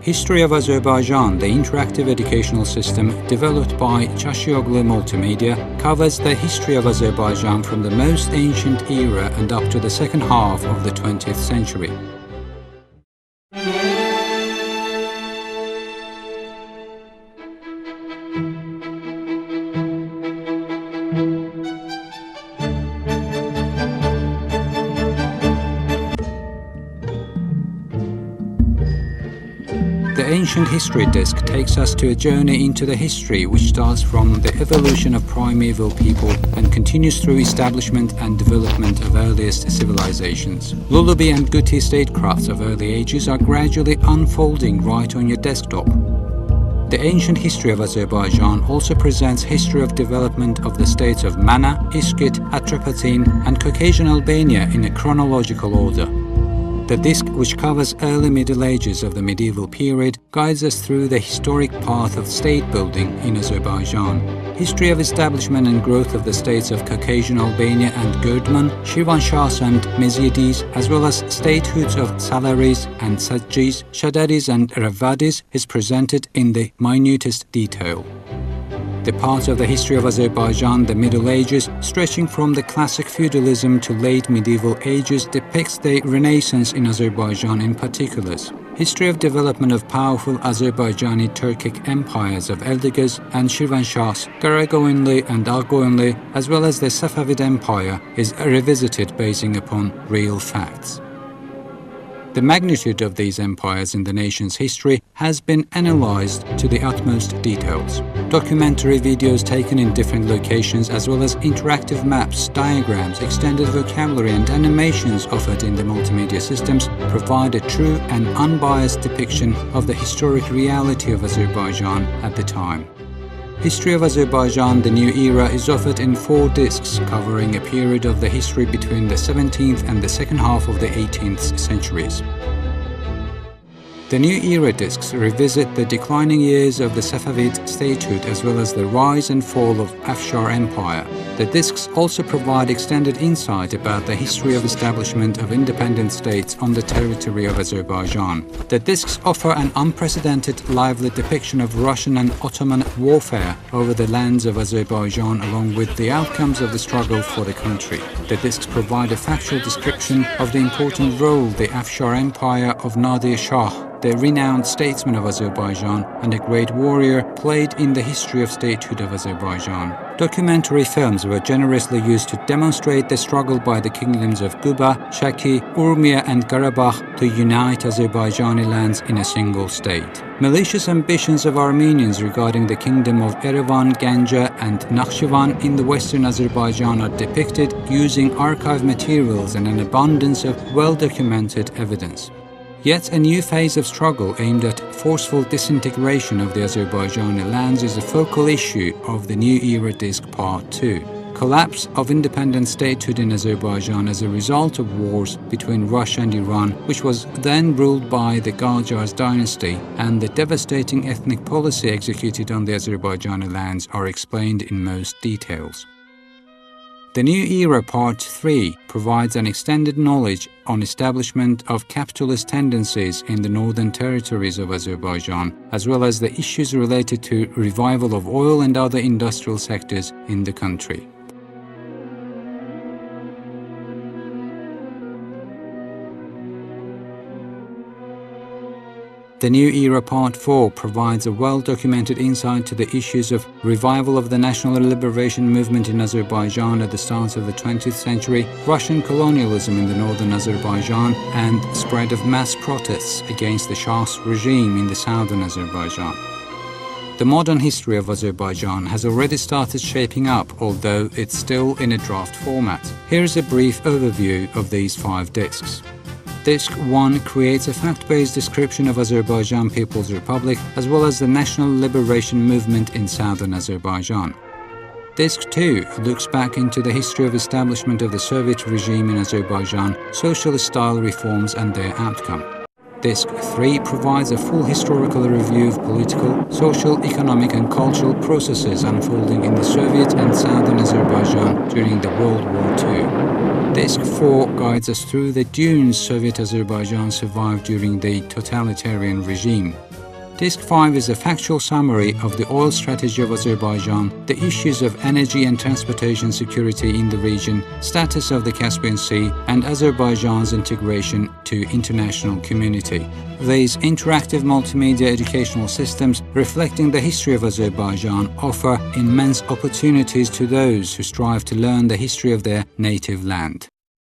History of Azerbaijan, the interactive educational system developed by Chashioglu Multimedia, covers the history of Azerbaijan from the most ancient era and up to the second half of the 20th century. The Ancient History disc takes us to a journey into the history which starts from the evolution of primeval people and continues through establishment and development of earliest civilizations. Lullaby and Guti statecrafts of early ages are gradually unfolding right on your desktop. The Ancient History of Azerbaijan also presents history of development of the states of Mana, Iskit, Atropatene and Caucasian Albania in a chronological order. The disc, which covers early Middle Ages of the medieval period, guides us through the historic path of state building in Azerbaijan. History of establishment and growth of the states of Caucasian Albania and Gurdman, Shirvanshahs and Mezyedis, as well as statehoods of Salaris and Sajjis, Shadadis and Ravadis, is presented in the minutest detail. The part of the history of Azerbaijan, the Middle Ages, stretching from the classic feudalism to late medieval ages, depicts the Renaissance in Azerbaijan in particulars. History of development of powerful Azerbaijani Turkic empires of Eldigas and Shirvanshahs, Karagoyunlu and Argoyunlu, as well as the Safavid Empire, is revisited basing upon real facts. The magnitude of these empires in the nation's history has been analyzed to the utmost details. Documentary videos taken in different locations as well as interactive maps, diagrams, extended vocabulary and animations offered in the multimedia systems provide a true and unbiased depiction of the historic reality of Azerbaijan at the time. History of Azerbaijan, the New Era, is offered in 4 discs covering a period of the history between the 17th and the second half of the 18th centuries. The New Era discs revisit the declining years of the Safavid statehood as well as the rise and fall of Afshar Empire. The discs also provide extended insight about the history of establishment of independent states on the territory of Azerbaijan. The discs offer an unprecedented lively depiction of Russian and Ottoman warfare over the lands of Azerbaijan along with the outcomes of the struggle for the country. The discs provide a factual description of the important role the Afshar Empire of Nadir Shah, the renowned statesman of Azerbaijan and a great warrior, played in the history of statehood of Azerbaijan. Documentary films were generously used to demonstrate the struggle by the kingdoms of Guba, Shaki, Urmia and Karabakh to unite Azerbaijani lands in a single state. Malicious ambitions of Armenians regarding the kingdom of Erevan, Ganja and Nakhchivan in the western Azerbaijan are depicted using archive materials and an abundance of well-documented evidence. Yet a new phase of struggle aimed at forceful disintegration of the Azerbaijani lands is a focal issue of the New Era Disc Part 2. Collapse of independent statehood in Azerbaijan as a result of wars between Russia and Iran, which was then ruled by the Qajars dynasty, and the devastating ethnic policy executed on the Azerbaijani lands are explained in most details. The New Era Part 3 provides an extended knowledge on establishment of capitalist tendencies in the northern territories of Azerbaijan, as well as the issues related to revival of oil and other industrial sectors in the country. The New Era Part 4 provides a well-documented insight to the issues of revival of the national liberation movement in Azerbaijan at the start of the 20th century, Russian colonialism in the northern Azerbaijan, and spread of mass protests against the Shah's regime in the southern Azerbaijan. The modern history of Azerbaijan has already started shaping up, although it's still in a draft format. Here is a brief overview of these 5 discs. Disc 1 creates a fact-based description of Azerbaijan People's Republic as well as the national liberation movement in southern Azerbaijan. Disc 2 looks back into the history of establishment of the Soviet regime in Azerbaijan, socialist-style reforms and their outcome. Disc 3 provides a full historical review of political, social, economic and cultural processes unfolding in the Soviet and Southern Azerbaijan during the World War II. Disc 4 guides us through the dunes Soviet Azerbaijan survived during the totalitarian regime. Disc 5 is a factual summary of the oil strategy of Azerbaijan, the issues of energy and transportation security in the region, status of the Caspian Sea, and Azerbaijan's integration to international community. These interactive multimedia educational systems reflecting the history of Azerbaijan offer immense opportunities to those who strive to learn the history of their native land.